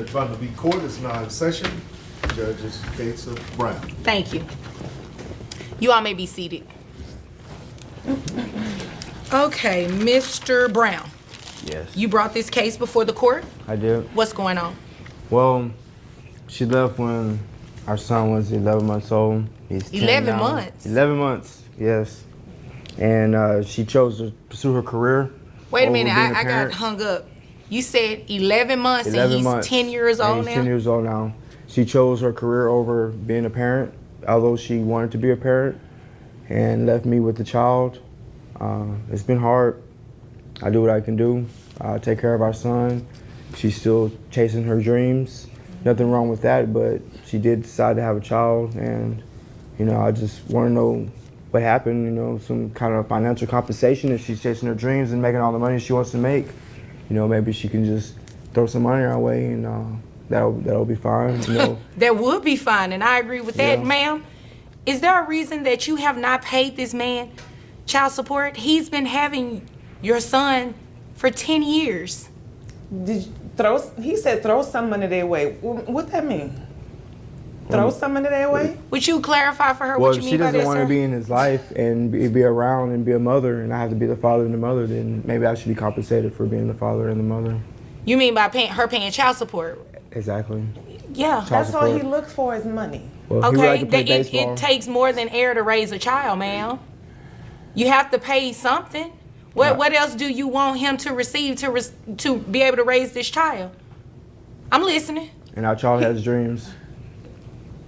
Advance v. Court is now in session. Judges Gates of Brown. Thank you. You all may be seated. Okay, Mr. Brown, Yes, you brought this case before the court. I did. What's going on? Well, she left when our son was 11 months old. He's 10 11 now. months? 11 months, yes. And she chose to pursue her career. Wait a over minute, being a I got parent. hung up. You said 11 months 11 and he's months. 10 years And old he's now? 10 years old now. She chose her career over being a parent, although she wanted to be a parent, and left me with the child. It's been hard. I do what I can do. Take care of our son. She's still chasing her dreams. Nothing wrong with that, but she did decide to have a child, and I just want to know what happened. Some kind of financial compensation if she's chasing her dreams and making all the money she wants to make. Maybe she can just throw some money our way, and that'll be fine. That would be fine, and I agree with that, Yeah. ma'am. Is there a reason that you have not paid this man child support? He's been having your son for 10 years. He said throw some money their way. What that mean? Throw some money their way? Would you clarify for her Well, what you if she mean by doesn't that, want sir? to be in his life and be around and be a mother, and I have to be the father and the mother, then maybe I should be compensated for being the father and the mother. You mean by her paying child support? Exactly. Yeah. That's all he support. looks for is money. Well, if he would Okay, like to play it baseball. takes more than air to raise a child, ma'am. You have to pay something. What else do you want him to receive to be able to raise this child? I'm listening. And our child has dreams.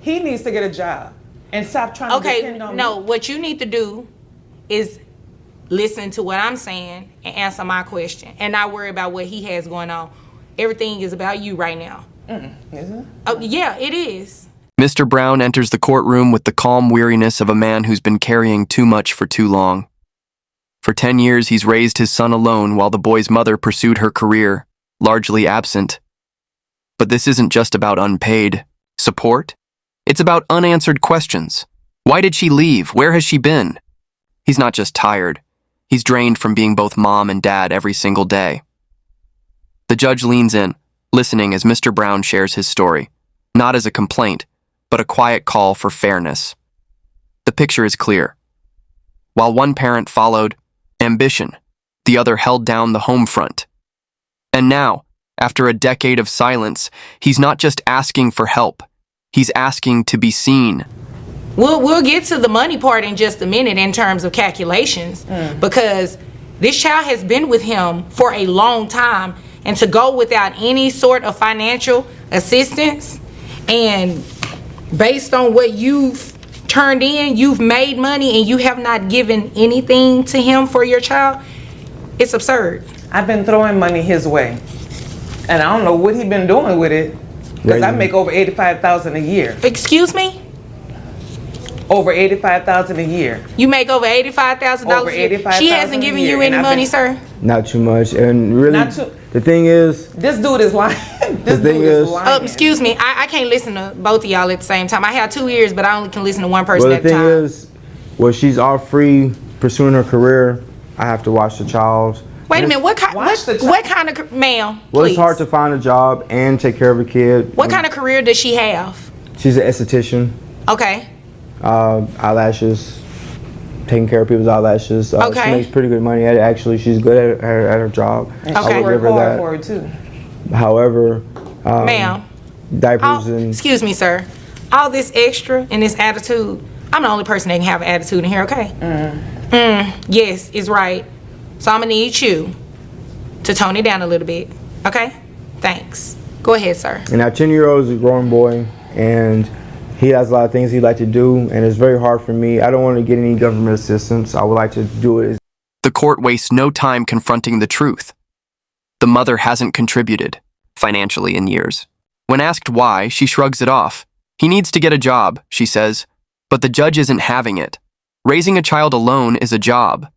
He needs to get a job and stop trying to Okay, depend on no, me. what you need to do is listen to what I'm saying and answer my question and not worry about what he has going on. Everything is about you right now. Isn't it? Oh, yeah, it is. Mr. Brown enters the courtroom with the calm weariness of a man who's been carrying too much for too long. For 10 years, he's raised his son alone while the boy's mother pursued her career, largely absent. But this isn't just about unpaid support. It's about unanswered questions. Why did she leave? Where has she been? He's not just tired. He's drained from being both mom and dad every single day. The judge leans in, listening as Mr. Brown shares his story, not as a complaint, but a quiet call for fairness. The picture is clear. While one parent followed ambition, the other held down the home front. And now, after a decade of silence, he's not just asking for help. He's asking to be seen. We'll get to the money part in just a minute in terms of calculations because this child has been with him for a long time, and to go without any sort of financial assistance and based on what you've turned in, you've made money and you have not given anything to him for your child, it's absurd. I've been throwing money his way. And I don't know what he been doing with it. Because I Raising- make over $85,000 a year. Excuse me? Over $85,000 a year. You make over $85,000 Over a year. She $85,000 hasn't a given year, you any and I've money, been- sir? Not too much. And really, Not too- the thing is, This dude is lying. This The thing dude is is- lying. Excuse me, I can't listen to both of y'all at the same time. I have 2 ears, but I only can listen to one person well, at the a thing time. is, well, she's all free pursuing her career. I have to watch the child. Wait a minute, what kind? Watch the What kind of, ma'am? Well, Please. it's hard to find a job and take care of a kid. What kind of career does she have? She's an esthetician. Okay, Eyelashes, taking care of people's eyelashes. Okay. She makes pretty good money at it. Actually, she's good at her job. And Okay. she I would worked give her hard that. for it too. However, ma'am. diapers and Excuse me, sir. All this extra and this attitude, I'm the only person that can have an attitude in here, okay? Yes, it's right. So I'm gonna need you to tone it down a little bit, okay? Thanks. Go ahead, sir. and our 10-year-old is a growing boy, and he has a lot of things he'd like to do, and it's very hard for me. I don't want to get any government assistance. I would like to do it. The court wastes no time confronting the truth. The mother hasn't contributed financially in years. When asked why, she shrugs it off. He needs to get a job, she says, but the judge isn't having it. Raising a child alone is a job.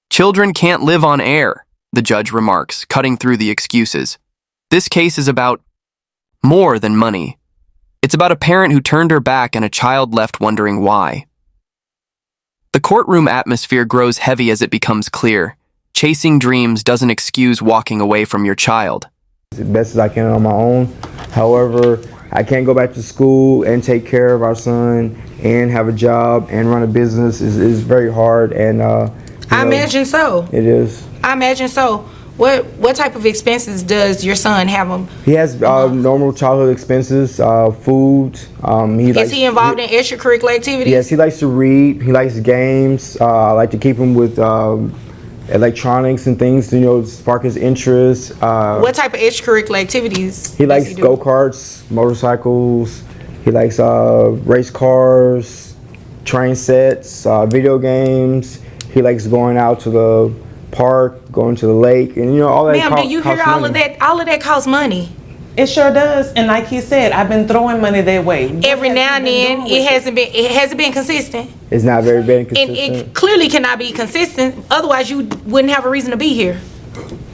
Children can't live on air, the judge remarks, cutting through the excuses. This case is about more than money. It's about a parent who turned her back and a child left wondering why. The courtroom atmosphere grows heavy as it becomes clear. Chasing dreams doesn't excuse walking away from your child. as best as I can on my own. However, I can't go back to school and take care of our son and have a job and run a business is very hard. And I imagine so. it is. I imagine so. What type of expenses does your son have him? He has normal childhood expenses, food. Is he involved in extracurricular activities? Yes, he likes to read. He likes games. I like to keep him with electronics and things to spark his interest. What type of extracurricular activities? He does likes do? go-karts, motorcycles. He likes race cars, train sets, video games. He likes going out to the park, going to the lake, and all that. Ma'am, do you hear all of that? All of that costs money. It sure does. And like he said, I've been throwing money their way. What Every has now he and been then, doing it hasn't been consistent, It's not very big and consistent. it clearly cannot be consistent. Otherwise, you wouldn't have a reason to be here,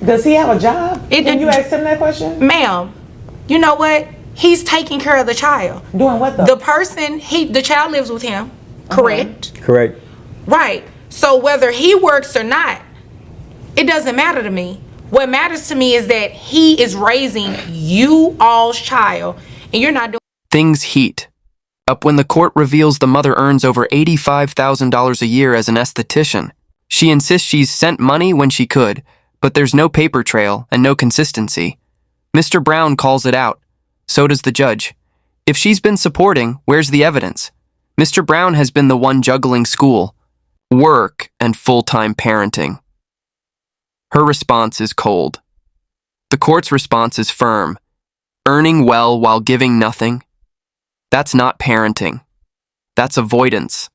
Does he have a job? It- Can you ask him that question? ma'am. You know what? He's taking care of the child. Doing what though? The child lives with him, correct? Correct. Right. So whether he works or not, it doesn't matter to me. What matters to me is that he is raising you all's child, and you're not doing. Things heat up when the court reveals the mother earns over $85,000 a year as an esthetician. She insists she's sent money when she could, but there's no paper trail and no consistency. Mr. Brown calls it out. So does the judge. If she's been supporting, where's the evidence? Mr. Brown has been the one juggling school, work, and full-time parenting. Her response is cold. The court's response is firm. Earning well while giving nothing? That's not parenting. That's avoidance.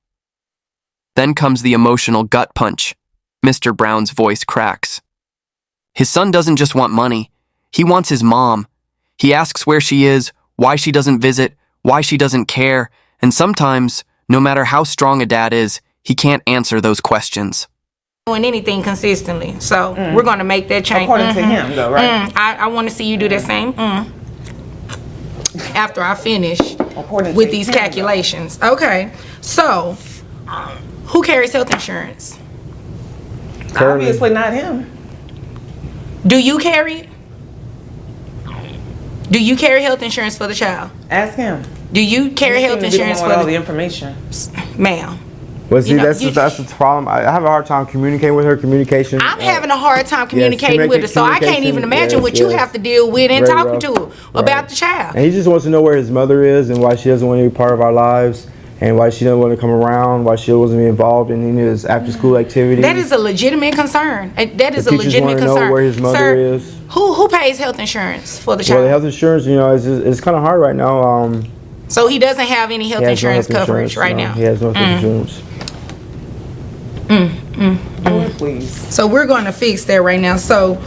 Then comes the emotional gut punch. Mr. Brown's voice cracks. His son doesn't just want money. He wants his mom. He asks where she is, why she doesn't visit, why she doesn't care, and sometimes, no matter how strong a dad is, he can't answer those questions. Doing anything consistently. So we're going to make that change. According to him though, right? I want to see you do the same. After I finish According with to these him, though. calculations. Okay. So, who carries health insurance? Currently, Obviously not him. Do you carry it? Do you carry health insurance for the child? Ask him. Do you carry You health seem to be the insurance one for with all the the information. ma'am? Well, see, You know, that's you- the problem. I have a hard time communicating with her. Communication. I'm having a hard time communicating with her, so I can't even imagine what you yes. have to deal with in Very talking rough. to her about the child. And he just wants to know where his mother is and why she doesn't want to be part of our lives and why she doesn't want to come around, why she wasn't be involved in any of his after-school activities. That is a legitimate concern. That is a teachers legitimate wanna know concern. where his mother Sir, is. Who pays health insurance for the Well, child? the health insurance, it's kind of hard right now. So he doesn't have any health He has no insurance health coverage insurance, right no. now. He has no health insurance. Do it, please. So we're going to fix that right now. So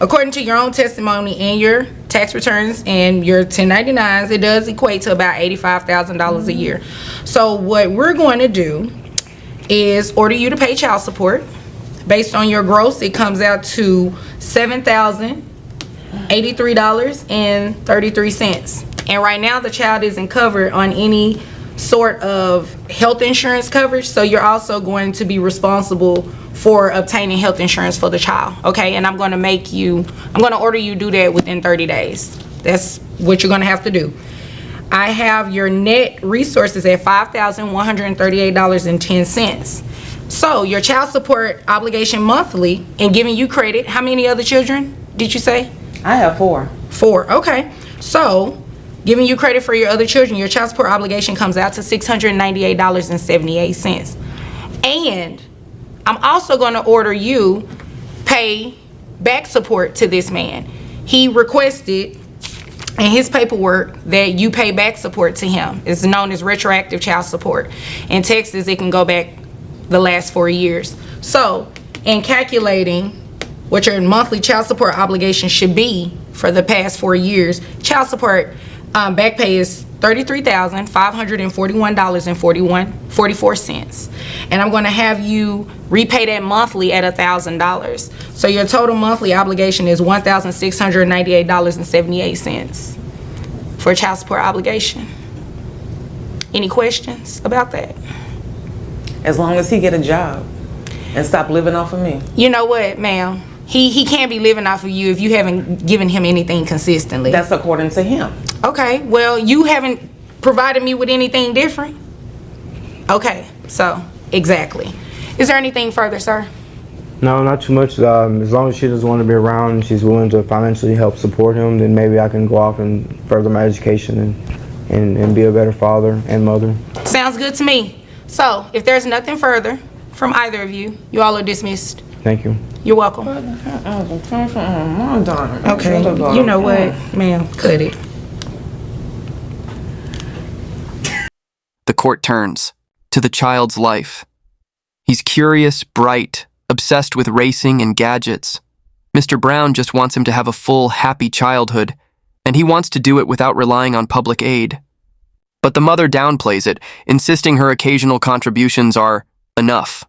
according to your own testimony and your tax returns and your 1099s, it does equate to about $85,000 a year. So what we're going to do is order you to pay child support. Based on your gross, it comes out to $7,083.33. And right now the child isn't covered on any sort of health insurance coverage, so you're also going to be responsible for obtaining health insurance for the child, okay? And I'm going to order you do that within 30 days. That's what you're going to have to do. I have your net resources at $5,138.10. So your child support obligation monthly, and giving you credit, how many other children did you say? I have 4. 4, okay. So, giving you credit for your other children, your child support obligation comes out to $698.78. And I'm also going to order you pay back support to this man. He requested in his paperwork that you pay back support to him. It's known as retroactive child support. In Texas, it can go back the last 4 years. So, in calculating what your monthly child support obligation should be for the past 4 years, child support back pay is $33,541.44. And I'm going to have you repay that monthly at $1,000. So your total monthly obligation is $1,698.78 for child support obligation. Any questions about that? As long as he get a job and stop living off of me. You know what, ma'am? He can't be living off of you if you haven't given him anything consistently. That's according to him. Okay, well, you haven't provided me with anything different. Okay, so, exactly. Is there anything further, sir? No, not too much. As long as she doesn't want to be around and she's willing to financially help support him, then maybe I can go off and further my education and be a better father and mother. Sounds good to me. So, if there's nothing further from either of you, you all are dismissed. Thank you. You're welcome. I'm done. Okay, you know what, ma'am, cut it. The court turns to the child's life. He's curious, bright, obsessed with racing and gadgets. Mr. Brown just wants him to have a full, happy childhood, and he wants to do it without relying on public aid. But the mother downplays it, insisting her occasional contributions are enough.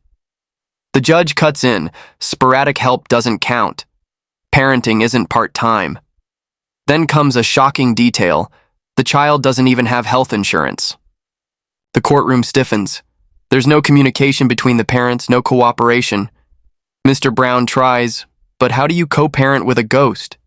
The judge cuts in. Sporadic help doesn't count. Parenting isn't part-time. Then comes a shocking detail. The child doesn't even have health insurance. The courtroom stiffens. There's no communication between the parents, no cooperation. Mr. Brown tries, but how do you co-parent with a ghost?